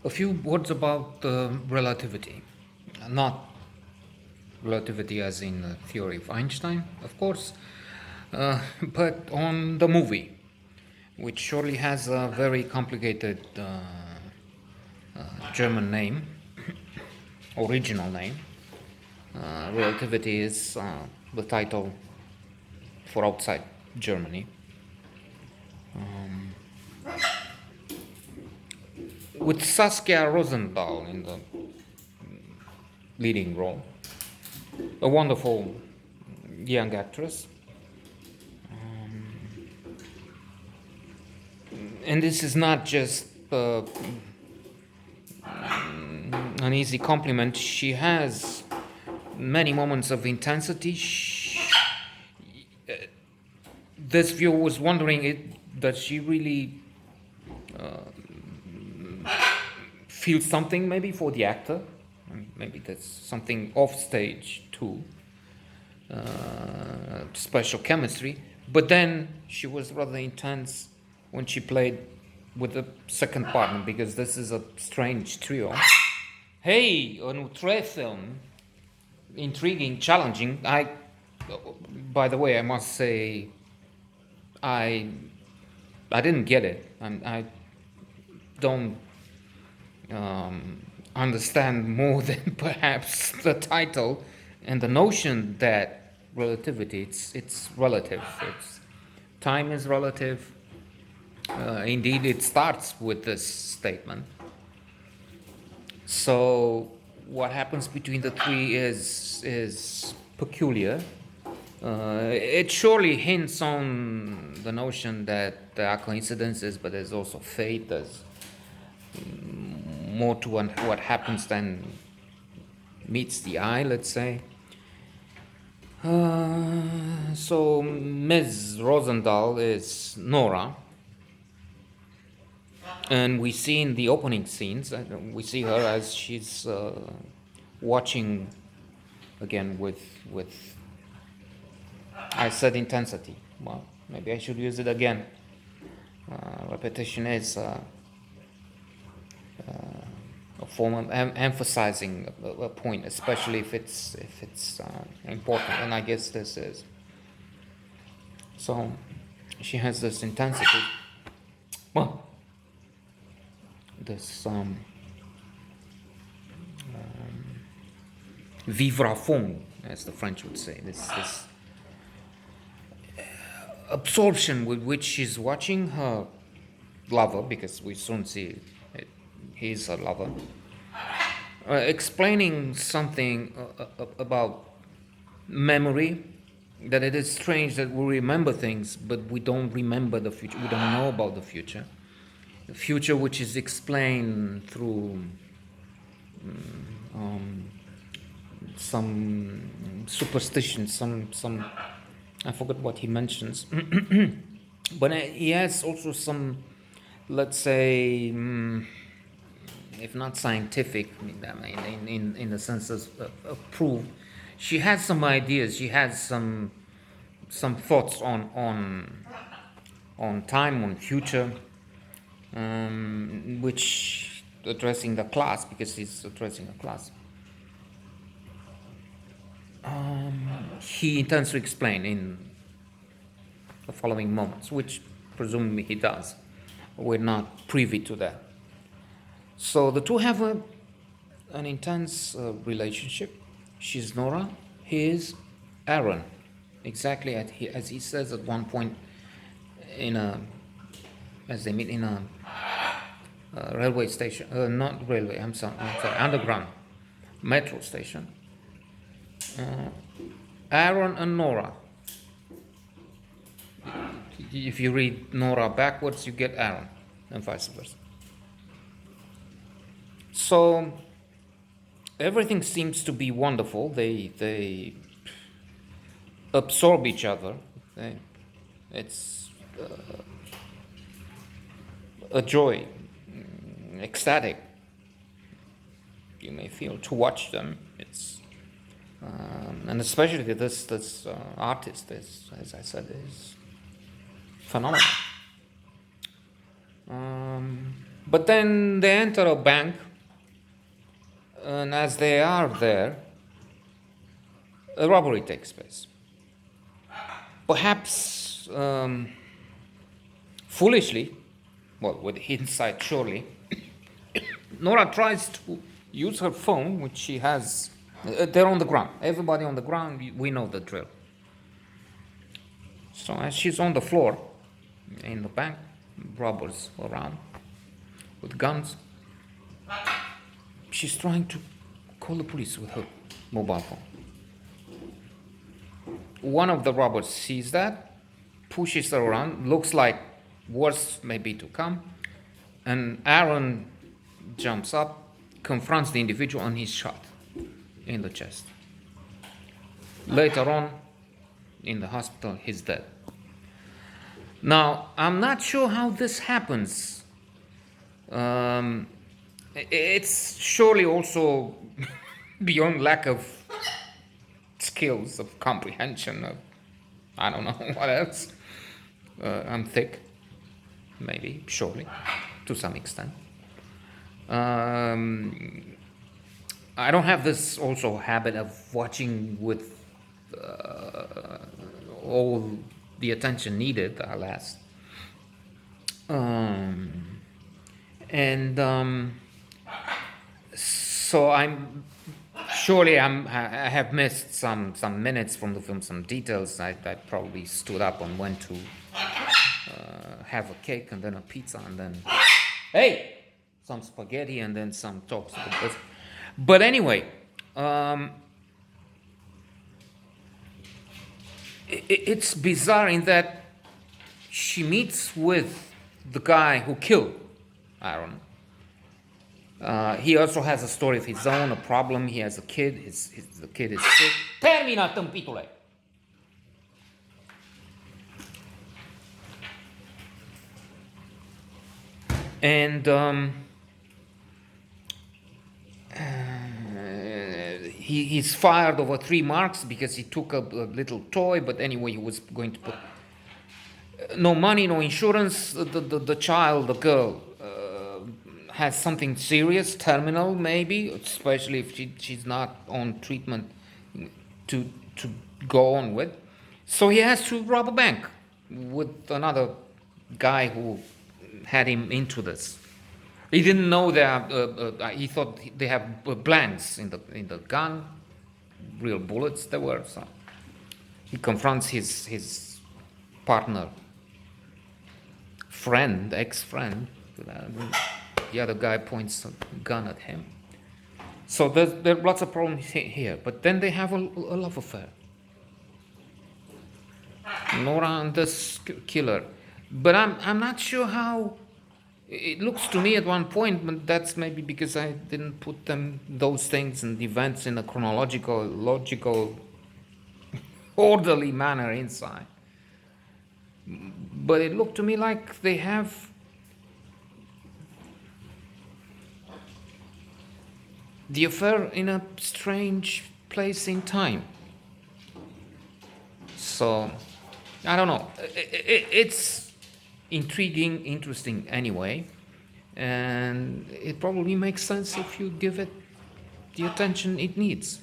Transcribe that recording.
A few words about relativity. Not relativity as in the theory of Einstein, of course, but on the movie, which surely has a very complicated German name, original name. Relativity is the title for outside Germany. With Saskia Rosendahl in the leading role, a wonderful young actress. And this is not just an easy compliment. She has many moments of intensity. This viewer was wondering, does she really feel something maybe for the actor? Maybe that's something off stage too, special chemistry. But then she was rather intense when she played with the second partner, because this is a strange trio. Hey, a Nutre film, intriguing, challenging. By the way, I must say, I didn't get it. I don't understand more than perhaps the title and the notion that relativity. It's relative. It's time is relative. Indeed, it starts with this statement. So what happens between the three is peculiar. It surely hints on the notion that there are coincidences, but there's also fate. There's more to what happens than meets the eye, let's say. So Ms. Rosendahl is Nora, and we see in the opening scenes, we see her as she's watching again with I said intensity. Well, maybe I should use it again. Repetition is a form of emphasizing a point, especially if it's important, and I guess this is. So she has this intensity. Well, this vivre à fond, as the French would say. This absorption with which she's watching her lover, because we soon see he's her lover, explaining something about memory, that it is strange that we remember things, but we don't remember the future. We don't know about the future. The future which is explained through some superstition, some I forget what he mentions, but he has also some, let's say, if not scientific, in the sense of proof. She has some ideas. She has some thoughts on time, on future, which addressing the class, because he's addressing a class. He intends to explain in the following moments, which presumably he does. We're not privy to that. So the two have an intense relationship. She's Nora, he is Aaron. Exactly as he says at one point as they meet in a railway station, not railway, I'm sorry, underground metro station. Aaron and Nora. If you read Nora backwards, you get Aaron, and vice versa. So everything seems to be wonderful. They absorb each other. It's a joy, ecstatic. You may feel to watch them. It's and especially this artist, as I said, is phenomenal. But then they enter a bank, and as they are there, a robbery takes place. Perhaps foolishly, well, with hindsight, surely, Nora tries to use her phone, which she has. They're on the ground. Everybody on the ground, we know the drill. So as she's on the floor in the bank, robbers around with guns, she's trying to call the police with her mobile phone. One of the robbers sees that, pushes her around, looks like worse maybe to come, and Aaron jumps up, confronts the individual, and he's shot in the chest. Later on, in the hospital, he's dead. Now, I'm not sure how this happens. It's surely also beyond lack of skills, of comprehension, of I don't know what else. I'm thick, maybe, surely, to some extent. I don't have this also habit of watching with all the attention needed, alas. So I have missed some minutes from the film, some details. I probably stood up and went to have a cake and then a pizza and then some spaghetti and then some talks. But anyway, it's bizarre in that she meets with the guy who killed Aaron. He also has a story of his own, a problem. He has a kid. The kid is sick. Termina, tâmpitule! And he's fired over 3 marks because he took a little toy, but anyway, he was going to put no money, no insurance. The child, the girl, has something serious, terminal maybe, especially if she's not on treatment to go on with. So he has to rob a bank with another guy who had him into this. He didn't know that. He thought they have blanks in the gun, real bullets there were. So he confronts his partner, friend, ex-friend. The other guy points a gun at him. So there are lots of problems here. But then they have a love affair. Nora and this killer. But I'm not sure how. It looks to me at one point, but that's maybe because I didn't put those things and events in a chronological, logical, orderly manner inside. But it looked to me like they have the affair in a strange place in time. So, I don't know. It's intriguing, interesting anyway, and it probably makes sense if you give it the attention it needs.